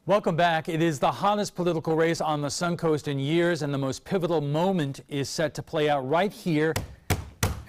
Welcome back. It is the hottest political race on the Suncoast in years, and the most pivotal moment is set to play out right here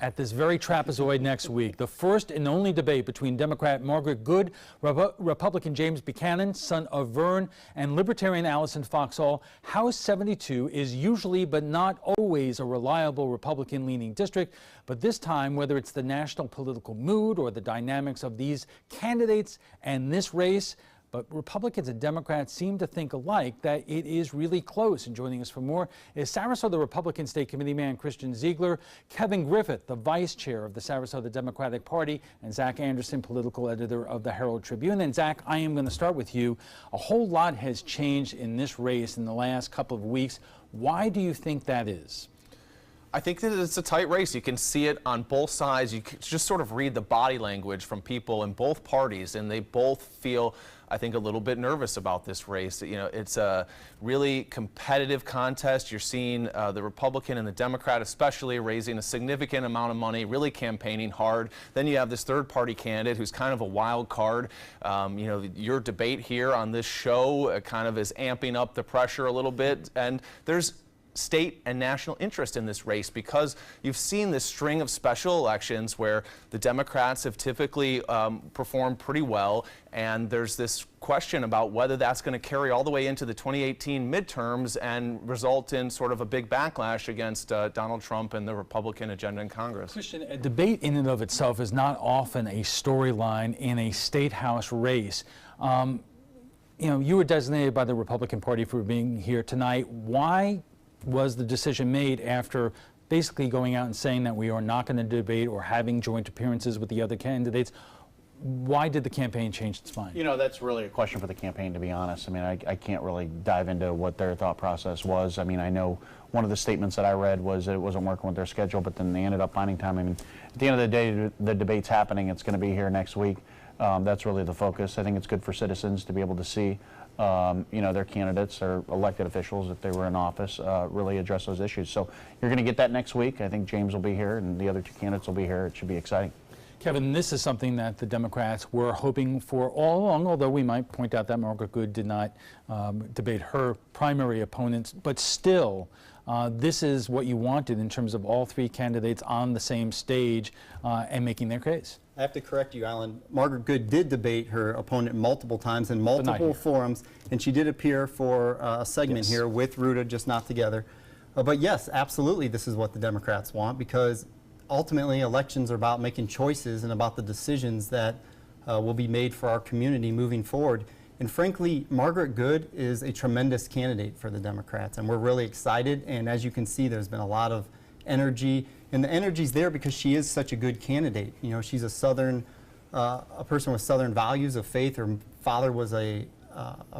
at this very trapezoid next week. The first and only debate between Democrat Margaret Good, Republican James Buchanan, son of Vern, and Libertarian Allison Foxall. House 72 is usually but not always a reliable Republican-leaning district, but this time, whether it's the national political mood or the dynamics of these candidates and this race, but Republicans and Democrats seem to think alike that it is really close. And joining us for more is Sarasota Republican State Committee man Christian Ziegler, Kevin Griffith, the vice chair of the Sarasota Democratic Party, and Zach Anderson, political editor of the Herald Tribune. And Zach, I am going to start with you. A whole lot has changed in this race in the last couple of weeks. Why do you think that is? I think that it's a tight race. You can see it on both sides. You can just sort of read the body language from people in both parties, and they both feel, I think, a little bit nervous about this race. You know, it's a really competitive contest. You're seeing the Republican and the Democrat especially raising a significant amount of money, really campaigning hard. Then you have this third-party candidate who's kind of a wild card. You know, your debate here on this show kind of is amping up the pressure a little bit, and there's state and national interest in this race because you've seen this string of special elections where the Democrats have typically performed pretty well, and there's this question about whether that's going to carry all the way into the 2018 midterms and result in sort of a big backlash against Donald Trump and the Republican agenda in Congress. Christian, a debate in and of itself is not often a storyline in a state house race. You know, you were designated by the Republican Party for being here tonight. Why was the decision made after basically going out and saying that we are not going to debate or having joint appearances with the other candidates? Why did the campaign change its mind? You know, that's really a question for the campaign, to be honest. I mean, I can't really dive into what their thought process was. I mean, I know one of the statements that I read was that it wasn't working with their schedule, but then they ended up finding time. I mean, at the end of the day, the debate's happening. It's going to be here next week. That's really the focus. I think it's good for citizens to be able to see you know, their candidates or elected officials, if they were in office, really address those issues. So you're going to get that next week. I think James will be here and the other two candidates will be here. It should be exciting. Kevin, this is something that the Democrats were hoping for all along, although we might point out that Margaret Good did not debate her primary opponents, but still, this is what you wanted in terms of all three candidates on the same stage and making their case. I have to correct you, Alan. Margaret Good did debate her opponent multiple times in multiple forums, and she did appear for a segment here with Ruta, just not together. But yes, absolutely, this is what the Democrats want, because ultimately elections are about making choices and about the decisions that will be made for our community moving forward. And frankly, Margaret Good is a tremendous candidate for the Democrats, and we're really excited. And as you can see, there's been a lot of energy, and the energy's there because she is such a good candidate. You know, she's a Southern, a person with Southern values of faith. Her father was a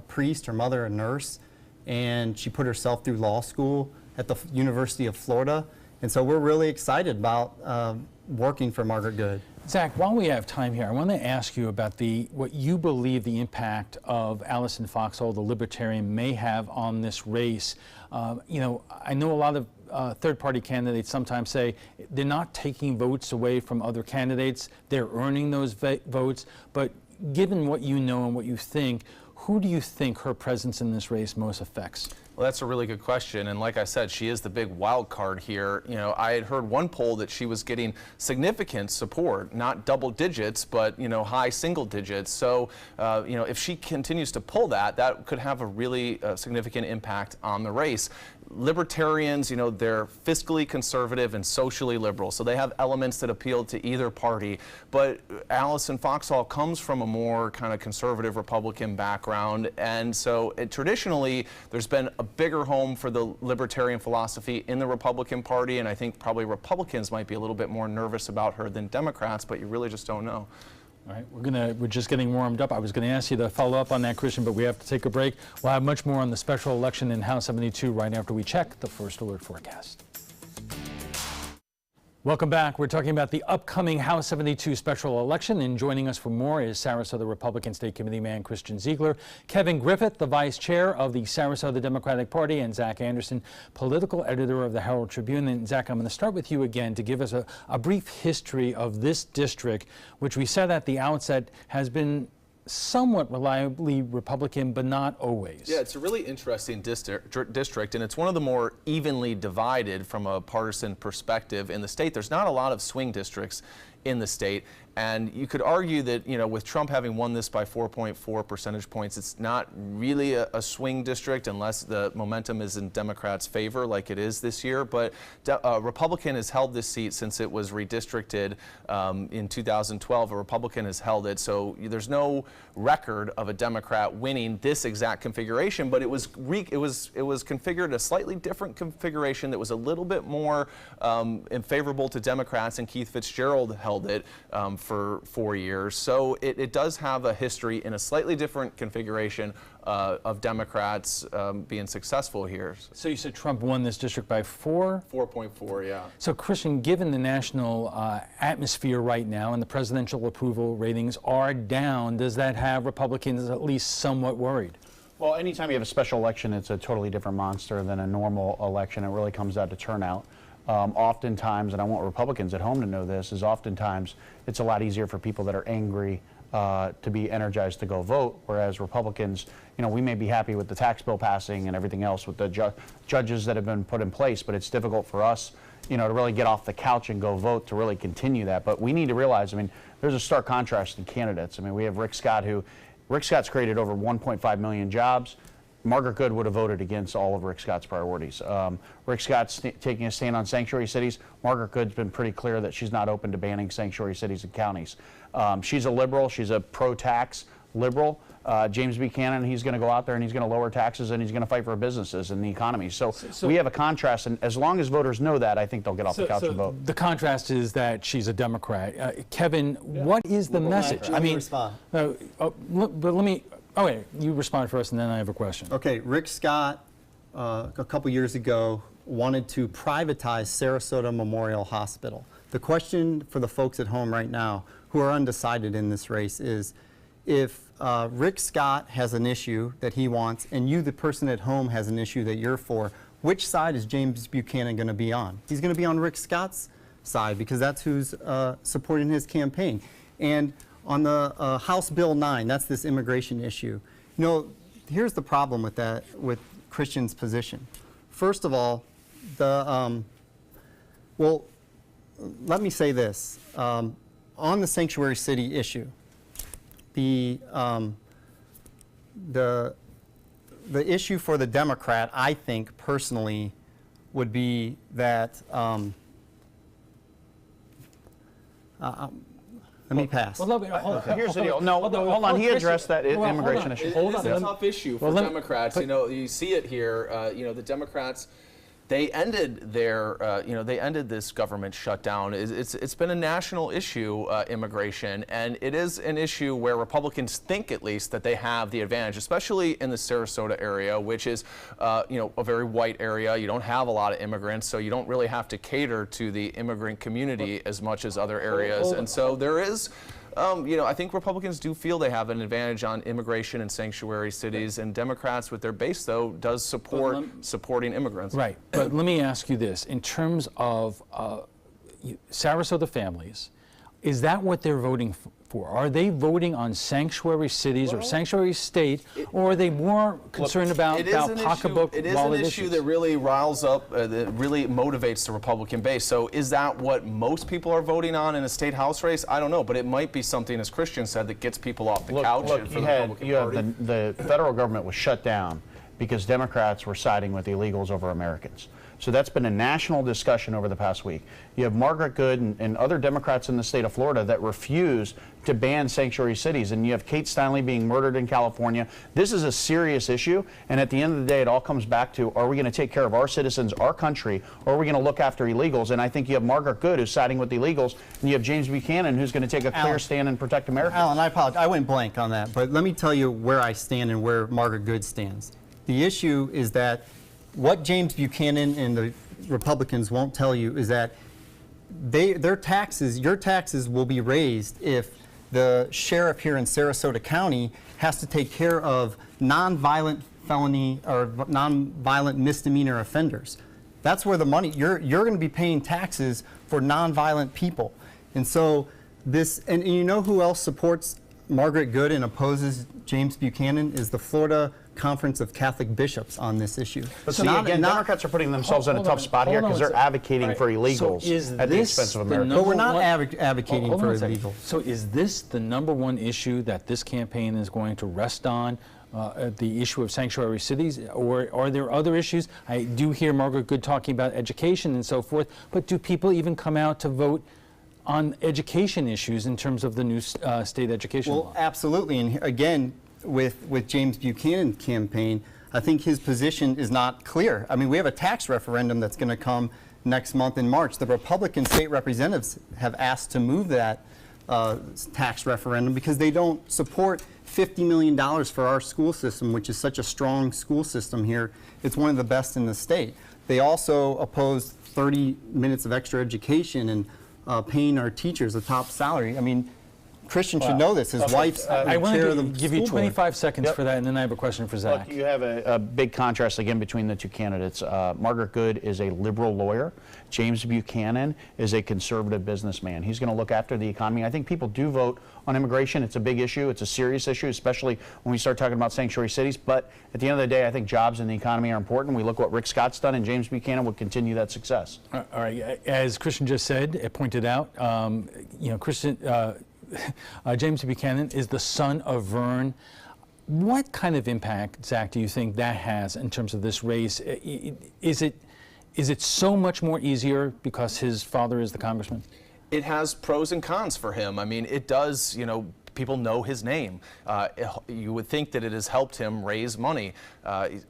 priest, her mother a nurse, and she put herself through law school at the University of Florida. And so we're really excited about working for Margaret Good. Zach, while we have time here, I want to ask you about what you believe the impact of Allison Foxall, the Libertarian, may have on this race. You know, I know a lot of third-party candidates sometimes say they're not taking votes away from other candidates, they're earning those votes, but given what you know and what you think, who do you think her presence in this race most affects? Well, that's a really good question, and like I said, she is the big wild card here. You know, I had heard one poll that she was getting significant support, not double digits, but, you know, high single digits. So, you know, if she continues to pull that, that could have a really significant impact on the race. Libertarians, you know, they're fiscally conservative and socially liberal, so they have elements that appeal to either party. But Allison Foxall comes from a more kind of conservative Republican background, and so traditionally there's been a bigger home for the libertarian philosophy in the Republican Party, and I think probably Republicans might be a little bit more nervous about her than Democrats, but you really just don't know. All right, we're just getting warmed up. I was going to ask you to follow up on that, Christian, but we have to take a break. We'll have much more on the special election in House 72 right after we check the First Alert forecast. Welcome back. We're talking about the upcoming House 72 special election, and joining us for more is Sarasota Republican State Committee man Christian Ziegler, Kevin Griffith, the vice chair of the Sarasota Democratic Party, and Zach Anderson, political editor of the Herald Tribune. And Zach, I'm going to start with you again to give us a brief history of this district, which we said at the outset has been somewhat reliably Republican, but not always. Yeah, it's a really interesting district, and it's one of the more evenly divided from a partisan perspective in the state. There's not a lot of swing districts in the state, and you could argue that, you know, with Trump having won this by 4.4 percentage points, it's not really a swing district unless the momentum is in Democrats' favor like it is this year. But Republican has held this seat since it was redistricted in 2012. A Republican has held it, so there's no record of a Democrat winning this exact configuration, but it was configured a slightly different configuration that was a little bit more favorable to Democrats, and Keith Fitzgerald held it for 4 years. So it does have a history in a slightly different configuration of Democrats being successful here. So you said Trump won this district by 4? 4.4, yeah. So Christian, given the national atmosphere right now and the presidential approval ratings are down, does that have Republicans at least somewhat worried? Well, anytime you have a special election, it's a totally different monster than a normal election. It really comes down to turnout. Oftentimes, and I want Republicans at home to know this, is oftentimes it's a lot easier for people that are angry to be energized to go vote, whereas Republicans, you know, we may be happy with the tax bill passing and everything else with the judges that have been put in place, but it's difficult for us, you know, to really get off the couch and go vote to really continue that. But we need to realize, I mean, there's a stark contrast in candidates. I mean, we have Rick Scott's created over 1.5 million jobs. Margaret Good would have voted against all of Rick Scott's priorities. Rick Scott's taking a stand on sanctuary cities. Margaret Good's been pretty clear that she's not open to banning sanctuary cities and counties. She's a liberal. She's a pro-tax liberal. James Buchanan, he's going to go out there and he's going to lower taxes and he's going to fight for businesses and the economy. So we have a contrast, and as long as voters know that, I think they'll get off the couch and vote. The contrast is that she's a Democrat. Kevin, what is the message? Let me respond. But let me. Oh, wait, you respond first, and then I have a question. Okay, Rick Scott, a couple years ago, wanted to privatize Sarasota Memorial Hospital. The question for the folks at home right now who are undecided in this race is, if Rick Scott has an issue that he wants, and you, the person at home, has an issue that you're for, which side is James Buchanan going to be on? He's going to be on Rick Scott's side because that's who's supporting his campaign. And on the House Bill 9, that's this immigration issue. You know, here's the problem with that, with Christian's position. First of all, well, let me say this. On the sanctuary city issue, the issue for the Democrat, I think personally, would be that let me pass. Here's the deal. No, hold on. He addressed that immigration issue. It's a tough issue for Democrats. You know, you see it here. You know, the Democrats, they ended their, they ended this government shutdown. It's been a national issue, immigration, and it is an issue where Republicans think, at least, that they have the advantage, especially in the Sarasota area, which is, a very white area. You don't have a lot of immigrants, so you don't really have to cater to the immigrant community as much as other areas, and so there is. I think Republicans do feel they have an advantage on immigration and sanctuary cities, and Democrats, with their base, though, does support supporting immigrants. Right, but let me ask you this. In terms of Sarasota families, is that what they're voting for? Are they voting on sanctuary cities or sanctuary state, or are they more concerned about pocketbook It is wallet an issue issues? that really riles up, that really motivates the Republican base. So is that what most people are voting on in a state house race? I don't know, but it might be something, as Christian said, that gets people off the couch for the Republican Party. The federal government was shut down because Democrats were siding with illegals over Americans. So that's been a national discussion over the past week. You have Margaret Good and other Democrats in the state of Florida that refuse to ban sanctuary cities, and you have Kate Steinle being murdered in California. This is a serious issue, and at the end of the day, it all comes back to, are we going to take care of our citizens, our country, or are we going to look after illegals? And I think you have Margaret Good, who's siding with the illegals, and you have James Buchanan, who's going to take a clear stand and protect Americans. Alan, I apologize. I went blank on that, but let me tell you where I stand and where Margaret Good stands. The issue is that what James Buchanan and the Republicans won't tell you is that your taxes will be raised if the sheriff here in Sarasota County has to take care of nonviolent felony or nonviolent misdemeanor offenders. That's where the money, you're going to be paying taxes for nonviolent people. And so and you know who else supports Margaret Good and opposes James Buchanan is the Florida Conference of Catholic Bishops on this issue. But see, again, Democrats are putting themselves in a tough spot here because they're advocating for illegals at the expense of Americans. But we're not advocating for illegals. So is this the number one issue that this campaign is going to rest on? The issue of sanctuary cities, or are there other issues? I do hear Margaret Good talking about education and so forth, but do people even come out to vote on education issues in terms of the new state education law? Well, absolutely. And again, with James Buchanan's campaign, I think his position is not clear. I mean, we have a tax referendum that's going to come next month in March. The Republican state representatives have asked to move that tax referendum because they don't support $50 million for our school system, which is such a strong school system here. It's one of the best in the state. They also opposed 30 minutes of extra education and paying our teachers a top salary. I mean, Christian should know this. His wife's I want chair to of the give you school board. 25 seconds for that, and then I have a question for Zach. Look, you have a big contrast again between the two candidates. Margaret Good is a liberal lawyer. James Buchanan is a conservative businessman. He's going to look after the economy. I think people do vote on immigration. It's a big issue. It's a serious issue, especially when we start talking about sanctuary cities. But at the end of the day, I think jobs and the economy are important. We look what Rick Scott's done, and James Buchanan will continue that success. All right. As Christian just said, it pointed out, James Buchanan is the son of Vern. What kind of impact, Zach, do you think that has in terms of this race? Is it so much more easier because his father is the congressman? It has pros and cons for him. I mean, it does, people know his name. You would think that it has helped him raise money.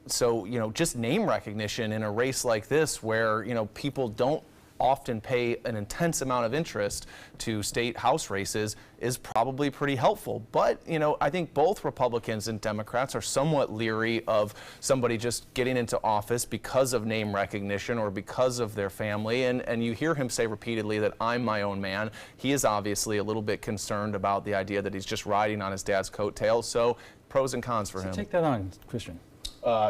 So, just name recognition in a race like this where, people don't often pay an intense amount of interest to state house races is probably pretty helpful. But, I think both Republicans and Democrats are somewhat leery of somebody just getting into office because of name recognition or because of their family. And you hear him say repeatedly that I'm my own man. He is obviously a little bit concerned about the idea that he's just riding on his dad's coattails. So pros and cons for him. Take that on, Christian.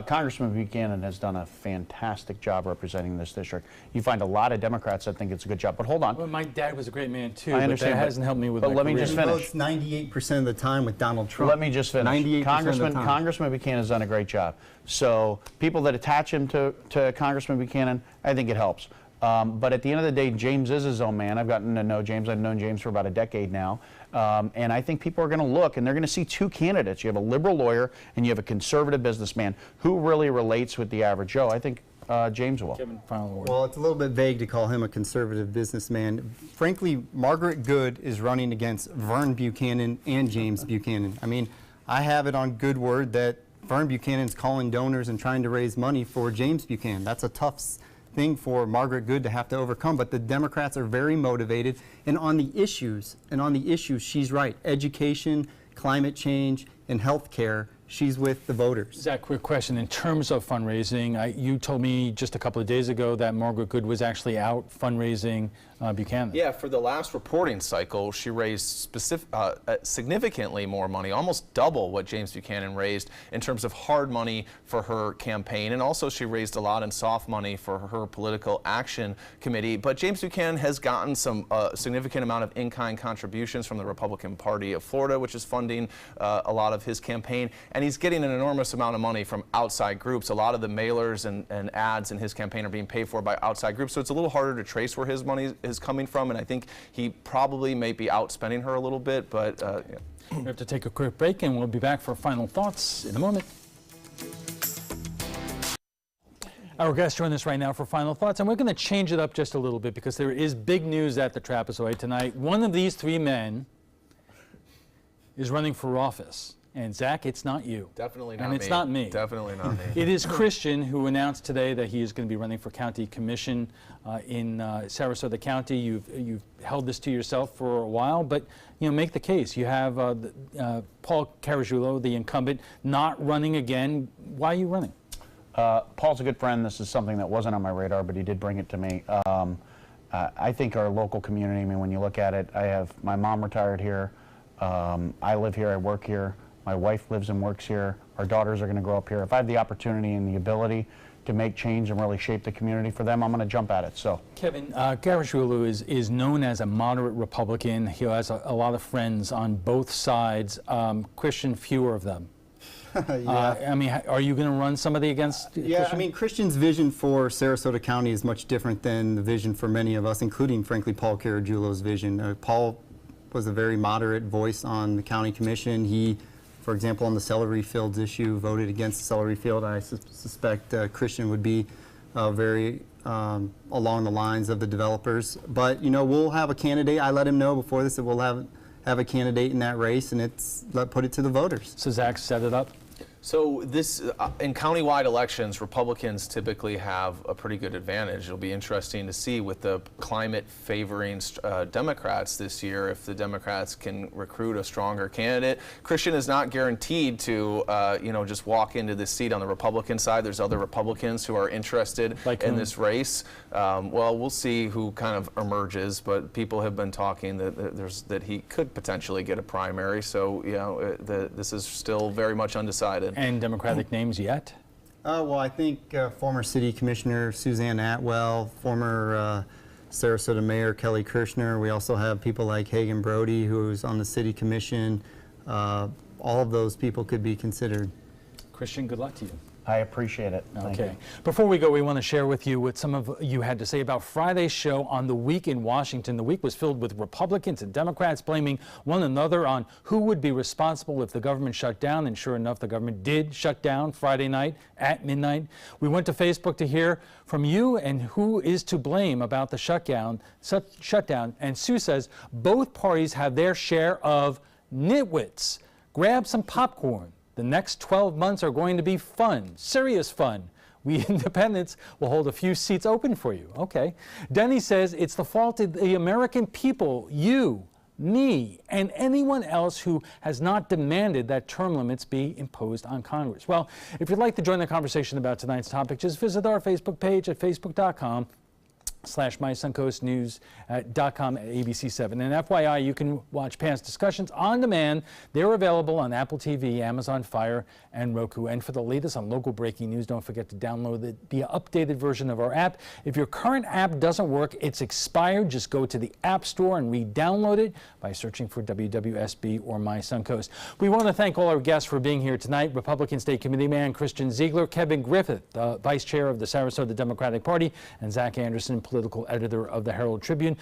Congressman Buchanan has done a fantastic job representing this district. You find a lot of Democrats that think it's a good job, but hold on. Well, my dad was a great man too. I understand, but that hasn't helped me with but my let me career. just He finish. votes 98% of the time with Donald Trump. Let me just finish. 98% of the time. Congressman Buchanan has done a great job. So people that attach him to Congressman Buchanan, I think it helps. But at the end of the day, James is his own man. I've gotten to know James. I've known James for about a decade now. And I think people are going to look, and they're going to see two candidates. You have a liberal lawyer, and you have a conservative businessman. Who really relates with the average Joe? I think James will. Kevin, final word. Well, it's a little bit vague to call him a conservative businessman. Frankly, Margaret Good is running against Vern Buchanan and James Buchanan. I mean, I have it on good word that Vern Buchanan's calling donors and trying to raise money for James Buchanan. That's a tough thing for Margaret Good to have to overcome, but the Democrats are very motivated, and on the issues, she's right. Education, climate change, and health care, she's with the voters. Zach, quick question. In terms of fundraising, you told me just a couple of days ago that Margaret Good was actually out fundraising Buchanan. Yeah, for the last reporting cycle, she raised significantly more money, almost double what James Buchanan raised in terms of hard money for her campaign. And also she raised a lot in soft money for her political action committee. But James Buchanan has gotten some significant amount of in-kind contributions from the Republican Party of Florida, which is funding a lot of his campaign. And he's getting an enormous amount of money from outside groups. A lot of the mailers and ads in his campaign are being paid for by outside groups. So it's a little harder to trace where his money is coming from, and I think he probably may be outspending her a little bit, but yeah. We have to take a quick break, and we'll be back for final thoughts in a moment. Our guests join us right now for final thoughts, and we're going to change it up just a little bit because there is big news at the Trapezoid tonight. One of these three men is running for office. And Zach, it's not you. Definitely not me. And it's not me. Definitely not me. It is Christian, who announced today that he is going to be running for county commission in Sarasota County. You've held this to yourself for a while, but make the case. You have Paul Caragiulo, the incumbent, not running again. Why are you running? Paul's a good friend. This is something that wasn't on my radar, but he did bring it to me. I think our local community, I mean, when you look at it, I have my mom retired here. I live here. I work here. My wife lives and works here. Our daughters are going to grow up here. If I have the opportunity and the ability to make change and really shape the community for them, I'm going to jump at it. So, Kevin, Garagullo is known as a moderate Republican. He has a lot of friends on both sides. Christian, fewer of them. Yeah. I mean, are you going to run somebody against Yeah, Christian? I mean, Christian's vision for Sarasota County is much different than the vision for many of us, including, frankly, Paul Garagullo's vision. Paul was a very moderate voice on the county commission. He, for example, on the celery fields issue, voted against the celery field. I suspect Christian would be very along the lines of the developers. But, you know, we'll have a candidate. I let him know before this that we'll have a candidate in that race, and put it to the voters. So Zach set it up? So this, in countywide elections, Republicans typically have a pretty good advantage. It'll be interesting to see with the climate favoring Democrats this year if the Democrats can recruit a stronger candidate. Christian is not guaranteed to, just walk into this seat on the Republican side. There's other Republicans who are interested in this race. Well, we'll see who kind of emerges, but people have been talking that he could potentially get a primary. So, this is still very much undecided. And Democratic names yet? Well, I think former City Commissioner Suzanne Atwell, former Sarasota Mayor Kelly Kirshner. We also have people like Hagan Brody, who's on the City Commission. All of those people could be considered. Christian, good luck to you. I appreciate it. Thank you. Okay. Before we go, we want to share with you what some of you had to say about Friday's show on The Week in Washington. The week was filled with Republicans and Democrats blaming one another on who would be responsible if the government shut down. And sure enough, the government did shut down Friday night at midnight. We went to Facebook to hear from you and who is to blame about the shutdown. And Sue says both parties have their share of nitwits. Grab some popcorn. The next 12 months are going to be fun, serious fun. We independents will hold a few seats open for you. Okay. Denny says it's the fault of the American people, you, me, and anyone else who has not demanded that term limits be imposed on Congress. Well, if you'd like to join the conversation about tonight's topic, just visit our Facebook page at facebook.com/mysuncoastnews.com at ABC7. And FYI, you can watch past discussions on demand. They're available on Apple TV, Amazon Fire, and Roku. And for the latest on local breaking news, don't forget to download the updated version of our app. If your current app doesn't work, it's expired. Just go to the App Store and re-download it by searching for WWSB or My Suncoast. We want to thank all our guests for being here tonight. Republican State Committee Man Christian Ziegler, Kevin Griffith, Vice Chair of the Sarasota Democratic Party, and Zach Anderson, political editor of the Herald Tribune.